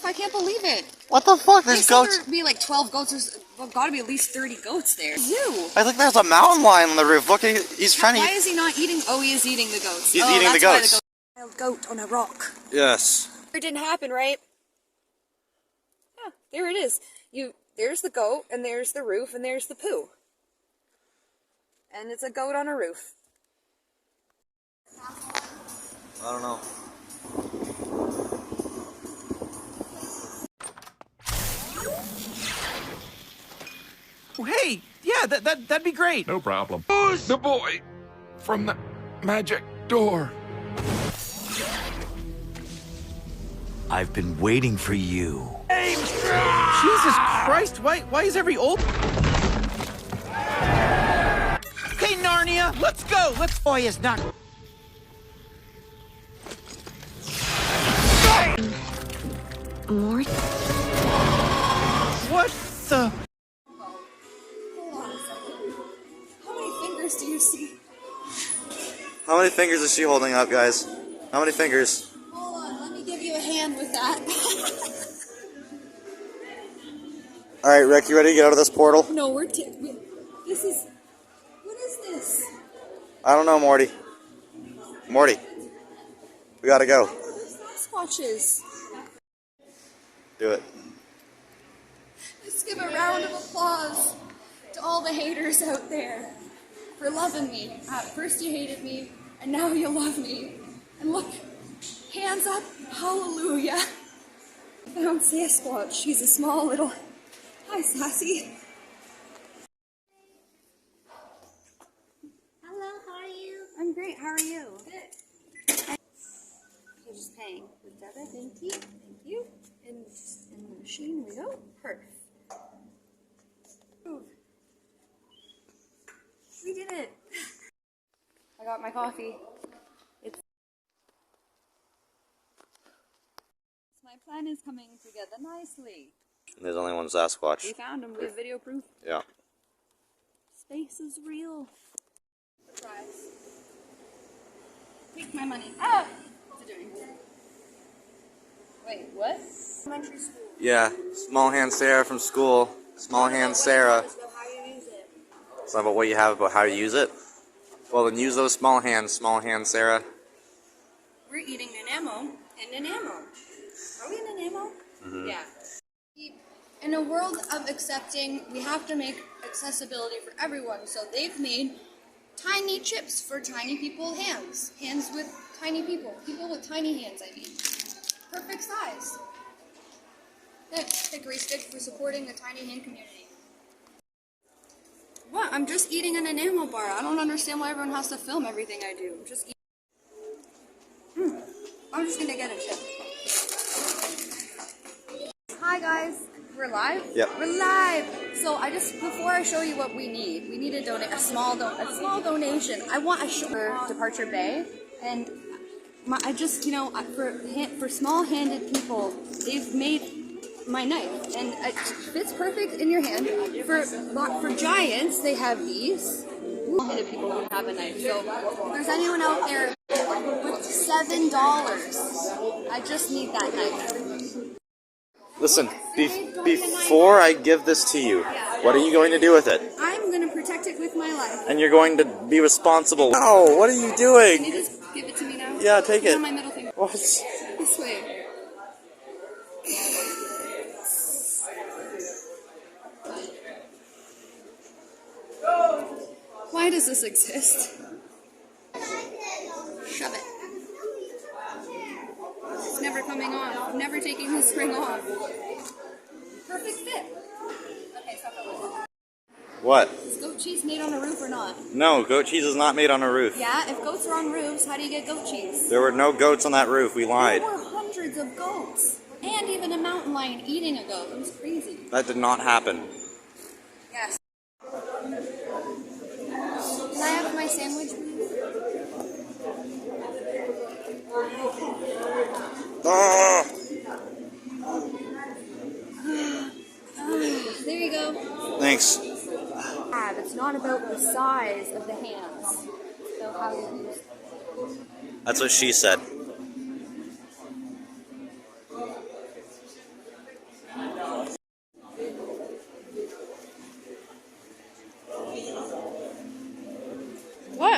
I can't believe it. What the fuck? They There's said goats. there'd be like 12 goats. There's gotta be at least 30 goats there. Zoo. I think there's a mountain lion on the roof. Look, he's trying to Why eat. is he not eating? Oh, he is eating the goats. He's eating the goats. Wild goat on a rock. Yes. It didn't happen, right? Yeah, there it is. There's the goat, and there's the roof, and there's the poo. And it's a goat on a roof. I don't know. Hey, yeah, that'd be great. No problem. Who's the boy from the magic door? I've been waiting for you. Jesus Christ, why is every old... Okay, Narnia, let's go. Boy is not... More? What the... How many fingers do you see? How many fingers is she holding up, guys? How many fingers? Hold on, let me give you a hand with that. All right, Rick, you ready to get out of this portal? No, this is... What is this? I don't know, Morty. Morty, we gotta go. Sasquatches. Do it. Let's give a round of applause to all the haters out there for loving me. At first you hated me, and now you love me. And look, hands up, hallelujah. I found Sasquatch. She's a small little... Hi, Sassy. Hello, how are you? I'm great, how are you? Good. You're just paying with debit. Thank you. Thank you. And just in the machine we go. Perfect. Move. We did it. I got my coffee. My plan is coming together nicely. There's only one Sasquatch. We found him. We have video proof. Yeah. Space is real. Surprise. Take my money. Ah! What's it doing? Wait, what? Elementary school. Yeah. Small hand Sarah from school. Small hand Sarah. Know how you use it. It's not about what you have, but how you use it. Well, then use those small hands, Sarah. We're eating Nanaimo and Nanaimo. Are we in Nanaimo? Mm-hmm. Yeah. In a world of accepting, we have to make accessibility for everyone. So they've made tiny chips for tiny people hands. Hands with tiny people. People with tiny hands, I mean. Perfect size. Good. Hickory stick for supporting the tiny hand community. What? I'm just eating an Nanaimo bar. I don't understand why everyone has to film everything I do. I'm just eating. I'm just gonna get a chip. Hi guys. We're live? Yep. We're live! So before I show you what we need a donate a small donation. I want a for Departure Bay, and I just, for small-handed people, they've made my knife, and it fits perfect in your hand. For giants, they have these. Small-handed people don't have a knife. So if there's anyone out there with $7, I just need that knife. Listen, before I give this to you, what are you going to do with it? I'm going to protect it with my life. And you're going to be responsible. No, what are you doing? Can you just give it to me now? Yeah, take it. On my middle finger. What? This way. Why does this exist? Shove it. It's never coming off. I'm never taking this spring off. Perfect fit. Okay, stop it. What? Is goat cheese made on a roof or not? No, goat cheese is not made on a roof. Yeah, if goats are on roofs, how do you get goat cheese? There were no goats on that roof. We lied. There were hundreds of goats. And even a mountain lion eating a goat. It was crazy. That did not happen. Yes. Can I have my sandwich, please? Ah! There you go. Thanks. It's not about the size of the hands. It's about how you use them. That's what she said.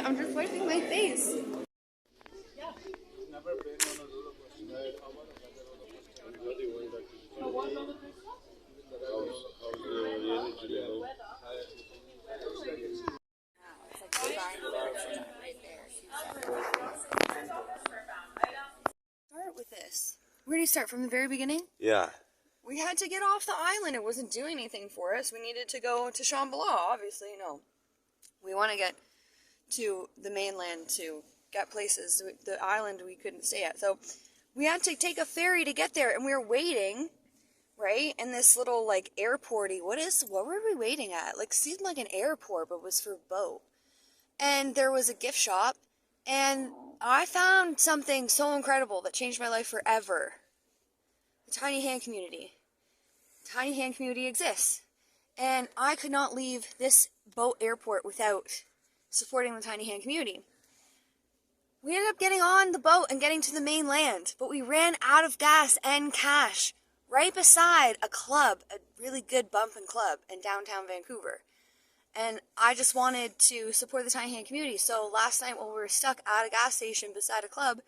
I'm just wiping my face. Start with this. Where do you start? From the very beginning? Yeah. We had to get off the island. It wasn't doing anything for us. We needed to go to Shambhala, obviously. No. We want to get to the mainland to get places. The island we couldn't stay at. So we had to take a ferry to get there, and we were waiting, right? In this little, like, airporty. What were we waiting at? Like, seemed like an airport, but was for a boat. And there was a gift shop, and I found something so incredible that changed my life forever. The Tiny Hand Community. Tiny Hand Community exists. And I could not leave this boat airport without supporting the Tiny Hand Community. We ended up getting on the boat and getting to the mainland, but we ran out of gas and cash right beside a club, a really good bumpin' club in downtown Vancouver. And I just wanted to support the Tiny Hand Community. So last night when we were stuck at a gas station beside a club,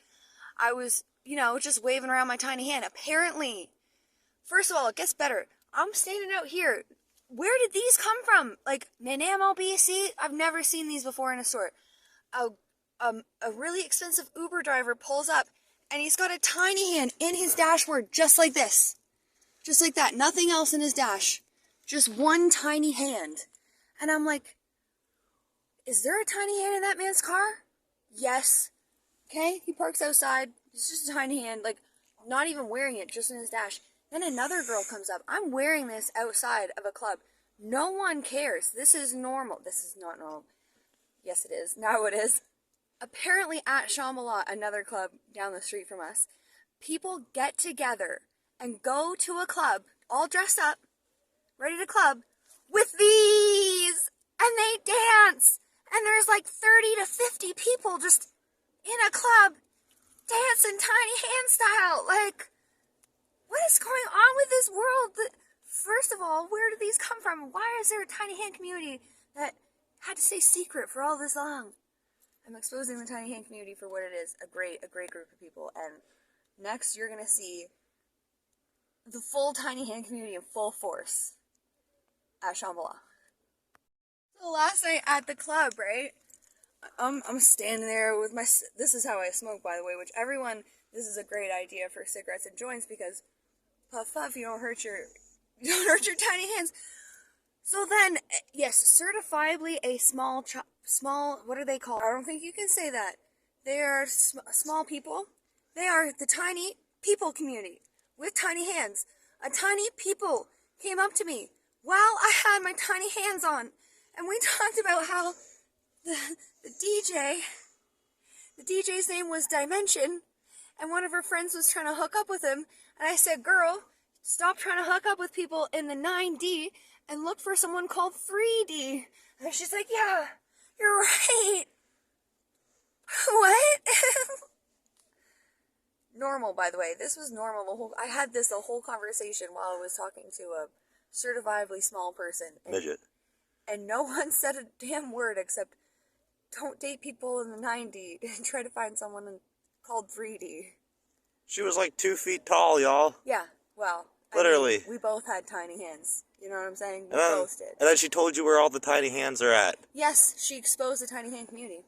I was, just waving around my tiny hand. Apparently, first of all, it gets better. I'm standing out here. Where did these come from? Like, Nanaimo, BC? I've never seen these before in a store. A really expensive Uber driver pulls up, and he's got a tiny hand in his dashboard, just like this. Just like that. Nothing else in his dash. Just one tiny hand. And I'm like, is there a tiny hand in that man's car? Yes. Okay, he parks outside. It's just a tiny hand, like, not even wearing it, just in his dash. Then another girl comes up. I'm wearing this outside of a club. No one cares. This is normal. This is not normal. Yes, it is. Now it is. Apparently at Shambhala, another club down the street from us, people get together and go to a club, all dressed up, ready to club, with these! And they dance! And there's like 30 to 50 people just in a club dancing tiny hand style. Like, what is going on with this world? First of all, where did these come from? Why is there a Tiny Hand Community that had to stay secret for all this long? I'm exposing the Tiny Hand Community for what it is, a great group of people. And next you're going to see the full Tiny Hand Community in full force at Shambhala. So last night at the club, right? I'm standing there with my, this is how I smoke, by the way, which everyone, this is a great idea for cigarettes and joints, because puff puff, you don't hurt your tiny hands. So then, yes, certifiably a small, what are they called? I don't think you can say that. They are small people. They are the tiny people community with tiny hands. A tiny people came up to me while I had my tiny hands on, and we talked about how the DJ's name was Dimension, and one of her friends was trying to hook up with him, and I said, girl, stop trying to hook up with people in the 9D and look for someone called 3D. And she's like, yeah, you're right. What? Normal, by the way. This was normal. I had the whole conversation while I was talking to a certifiably small person. Midget. And no one said a damn word except, don't date people in the 9D and try to find someone called 3D. She was like 2 feet tall, y'all. Yeah, well. Literally. I mean, we both had tiny hands. You know what I'm saying? We And then, both did. and then she told you where all the tiny hands are at. Yes, she exposed the Tiny Hand Community.